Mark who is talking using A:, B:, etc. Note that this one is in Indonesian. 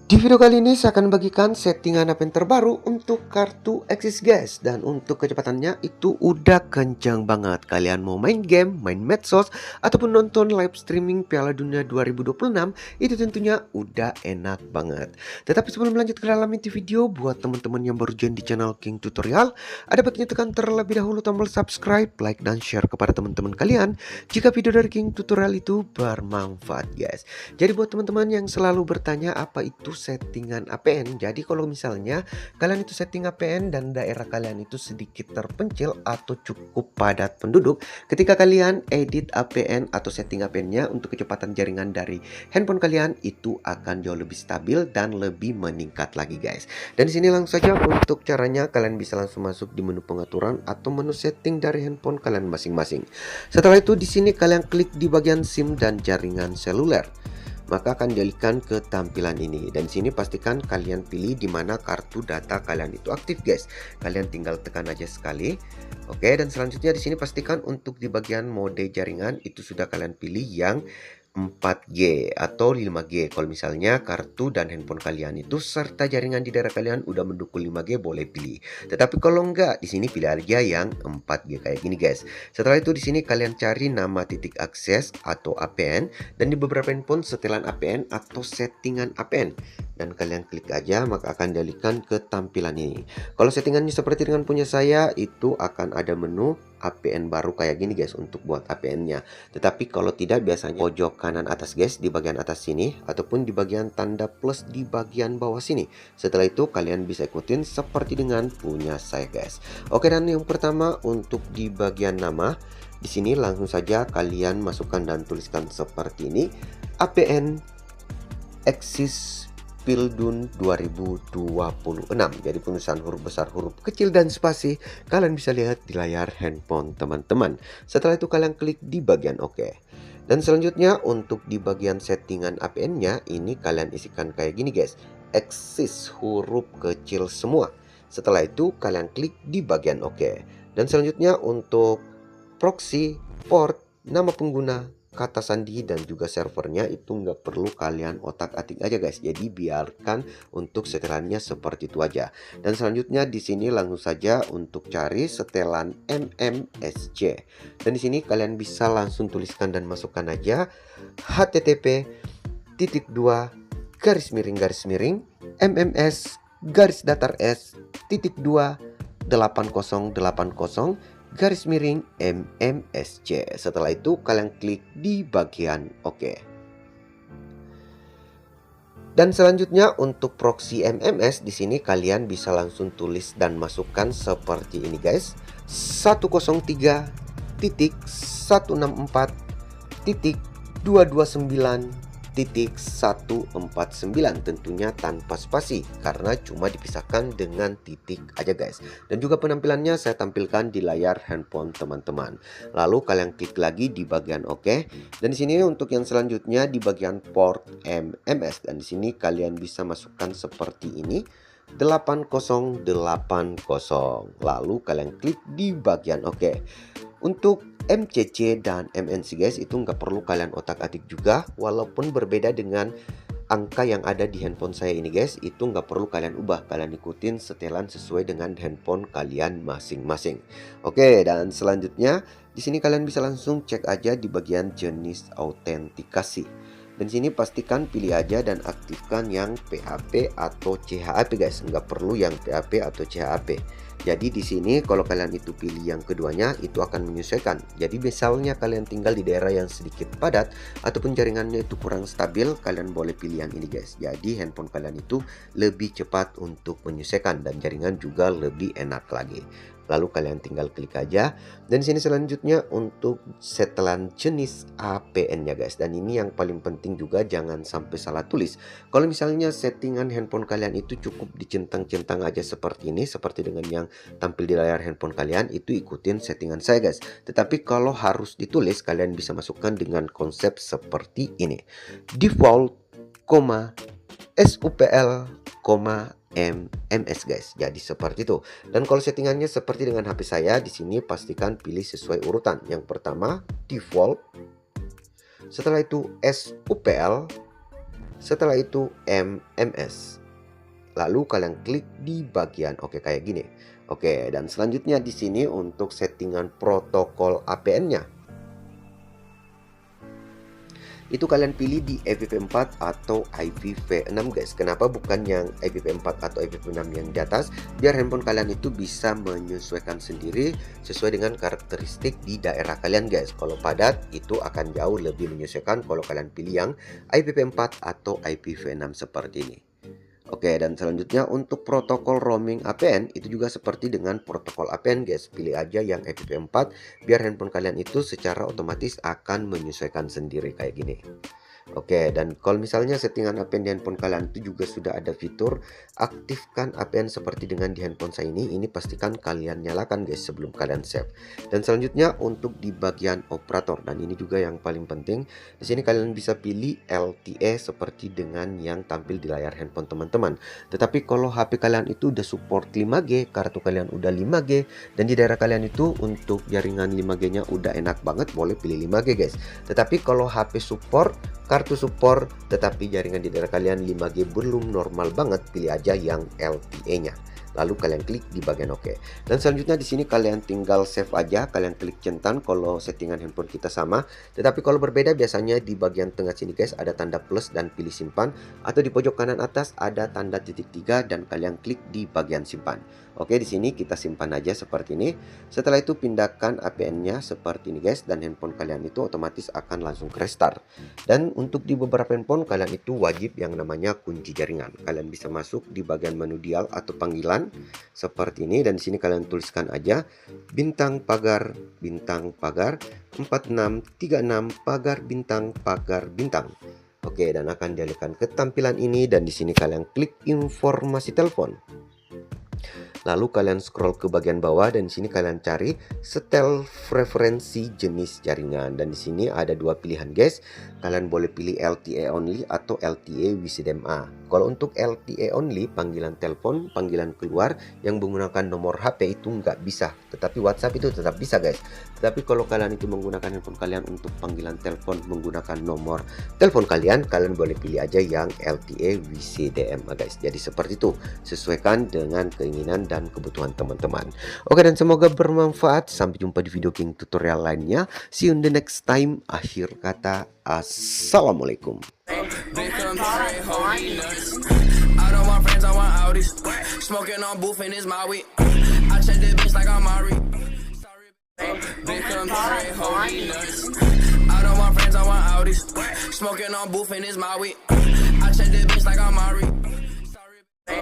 A: Di video kali ini saya akan bagikan settingan APN terbaru untuk kartu Axis guys. Dan untuk kecepatannya itu udah kencang banget. Kalian mau main game, main medsos, ataupun nonton live streaming Piala Dunia 2026, itu tentunya udah enak banget. Tetapi sebelum lanjut ke dalam inti video, buat teman-teman yang baru join di channel King Tutorial, ada baiknya tekan terlebih dahulu tombol subscribe, like, dan share kepada teman-teman kalian jika video dari King Tutorial itu bermanfaat guys. Jadi buat teman-teman yang selalu bertanya apa itu settingan APN, jadi kalau misalnya kalian itu setting APN dan daerah kalian itu sedikit terpencil atau cukup padat penduduk, ketika kalian edit APN atau setting APN-nya untuk kecepatan jaringan dari handphone kalian itu akan jauh lebih stabil dan lebih meningkat lagi guys. Dan di sini langsung saja untuk caranya, kalian bisa langsung masuk di menu pengaturan atau menu setting dari handphone kalian masing-masing. Setelah itu di sini kalian klik di bagian SIM dan jaringan seluler, maka akan dialihkan ke tampilan ini. Dan sini pastikan kalian pilih di mana kartu data kalian itu aktif guys. Kalian tinggal tekan aja sekali. Oke, dan selanjutnya di sini pastikan untuk di bagian mode jaringan itu sudah kalian pilih yang 4G atau 5G. Kalau misalnya kartu dan handphone kalian itu serta jaringan di daerah kalian udah mendukung 5G, boleh pilih. Tetapi kalau enggak, di sini pilih aja yang 4G kayak gini guys. Setelah itu di sini kalian cari nama titik akses atau APN, dan di beberapa handphone setelan APN atau settingan APN, dan kalian klik aja, maka akan dialihkan ke tampilan ini. Kalau settingannya seperti dengan punya saya, itu akan ada menu APN baru kayak gini guys untuk buat APN-nya. Tetapi kalau tidak, biasanya pojok kanan atas guys di bagian atas sini, ataupun di bagian tanda plus di bagian bawah sini. Setelah itu kalian bisa ikutin seperti dengan punya saya guys. Oke, dan yang pertama untuk di bagian nama, di sini langsung saja kalian masukkan dan tuliskan seperti ini, APN Axis Pildun 2026. Jadi penulisan huruf besar, huruf kecil, dan spasi kalian bisa lihat di layar handphone teman-teman. Setelah itu kalian klik di bagian OK. Dan selanjutnya untuk di bagian settingan APN-nya ini kalian isikan kayak gini guys, Axis huruf kecil semua. Setelah itu kalian klik di bagian OK. Dan selanjutnya untuk proxy, port, nama pengguna, kata sandi, dan juga servernya itu nggak perlu kalian otak-atik aja guys. Jadi biarkan untuk setelannya seperti itu aja. Dan selanjutnya di sini langsung saja untuk cari setelan MMSC. Dan di sini kalian bisa langsung tuliskan dan masukkan aja http garis miring mms garis datar s titik 2 8080 garis miring MMSC. Setelah itu kalian klik di bagian OK. Dan selanjutnya untuk proxy MMS, di sini kalian bisa langsung tulis dan masukkan seperti ini guys, 103.164.229.149, tentunya tanpa spasi karena cuma dipisahkan dengan titik aja guys. Dan juga penampilannya saya tampilkan di layar handphone teman-teman. Lalu kalian klik lagi di bagian OK. Dan di sini untuk yang selanjutnya di bagian port MMS, dan di sini kalian bisa masukkan seperti ini, 8080. Lalu kalian klik di bagian OK. Untuk MCC dan MNC guys itu nggak perlu kalian otak-atik juga, walaupun berbeda dengan angka yang ada di handphone saya ini guys, itu nggak perlu kalian ubah, kalian ikutin setelan sesuai dengan handphone kalian masing-masing. Oke, dan selanjutnya di sini kalian bisa langsung cek aja di bagian jenis autentikasi. Dan sini pastikan pilih aja dan aktifkan yang PHP atau CHAP guys, nggak perlu yang PHP atau CHAP. Jadi di sini kalau kalian itu pilih yang keduanya itu akan menyesuaikan. Jadi misalnya kalian tinggal di daerah yang sedikit padat ataupun jaringannya itu kurang stabil, kalian boleh pilih yang ini guys. Jadi handphone kalian itu lebih cepat untuk menyesuaikan dan jaringan juga lebih enak lagi. Lalu kalian tinggal klik aja. Dan sini selanjutnya untuk setelan jenis APN-nya guys. Dan ini yang paling penting juga, jangan sampai salah tulis. Kalau misalnya settingan handphone kalian itu cukup dicentang-centang aja seperti ini, seperti dengan yang tampil di layar handphone kalian, itu ikutin settingan saya guys. Tetapi kalau harus ditulis, kalian bisa masukkan dengan konsep seperti ini, default, SUPL, MMS guys. Jadi seperti itu. Dan kalau settingannya seperti dengan HP saya, di sini pastikan pilih sesuai urutan. Yang pertama default, setelah itu SUPL, Setelah itu MMS. Lalu kalian klik di bagian oke kayak gini. Oke, dan selanjutnya di sini untuk settingan protokol APN-nya. Itu kalian pilih di IPv4 atau IPv6 guys. Kenapa bukan yang IPv4 atau IPv6 yang di atas? Biar handphone kalian itu bisa menyesuaikan sendiri sesuai dengan karakteristik di daerah kalian guys. Kalau padat itu akan jauh lebih menyesuaikan kalau kalian pilih yang IPv4 atau IPv6 seperti ini. Oke, dan selanjutnya untuk protokol roaming APN itu juga seperti dengan protokol APN guys. Pilih aja yang IPv4 biar handphone kalian itu secara otomatis akan menyesuaikan sendiri kayak gini. Oke, dan kalau misalnya settingan APN di handphone kalian itu juga sudah ada fitur aktifkan APN seperti dengan di handphone saya ini pastikan kalian nyalakan guys sebelum kalian save. Dan selanjutnya untuk di bagian operator, dan ini juga yang paling penting, di sini kalian bisa pilih LTE seperti dengan yang tampil di layar handphone teman-teman. Tetapi kalau HP kalian itu udah support 5G, kartu kalian udah 5G, dan di daerah kalian itu untuk jaringan 5G-nya udah enak banget, boleh pilih 5G guys. Tetapi kalau HP support kartu support tetapi jaringan di daerah kalian 5G belum normal banget, pilih aja yang LTE-nya. Lalu kalian klik di bagian oke. Dan selanjutnya di sini kalian tinggal save aja, kalian klik centang kalau settingan handphone kita sama. Tetapi kalau berbeda biasanya di bagian tengah sini guys ada tanda plus dan pilih simpan, atau di pojok kanan atas ada tanda titik 3 dan kalian klik di bagian simpan. Oke, di sini kita simpan aja seperti ini. Setelah itu pindahkan APN-nya seperti ini guys, dan handphone kalian itu otomatis akan langsung restart. Dan untuk di beberapa handphone kalian itu wajib yang namanya kunci jaringan. Kalian bisa masuk di bagian menu dial atau panggilan seperti ini, dan di sini kalian tuliskan aja bintang pagar 4636 pagar bintang. Oke, dan akan dialihkan ke tampilan ini, dan di sini kalian klik informasi telepon. Lalu kalian scroll ke bagian bawah, dan di sini kalian cari setel preferensi jenis jaringan, dan di sini ada dua pilihan guys. Kalian boleh pilih LTE only atau LTE with CDMA. Kalau untuk LTE only, panggilan telepon, panggilan keluar yang menggunakan nomor HP itu nggak bisa, tetapi WhatsApp itu tetap bisa guys. Tetapi kalau kalian itu menggunakan handphone kalian untuk panggilan telepon menggunakan nomor telepon kalian boleh pilih aja yang LTE with CDMA guys. Jadi seperti itu, sesuaikan dengan keinginan dan kebutuhan teman-teman. Oke, dan semoga bermanfaat. Sampai jumpa di video King tutorial lainnya. See you in the next time. Akhir kata, assalamualaikum.
B: Smoking on booth and it's my weed. I check the bitch like I'm Mari.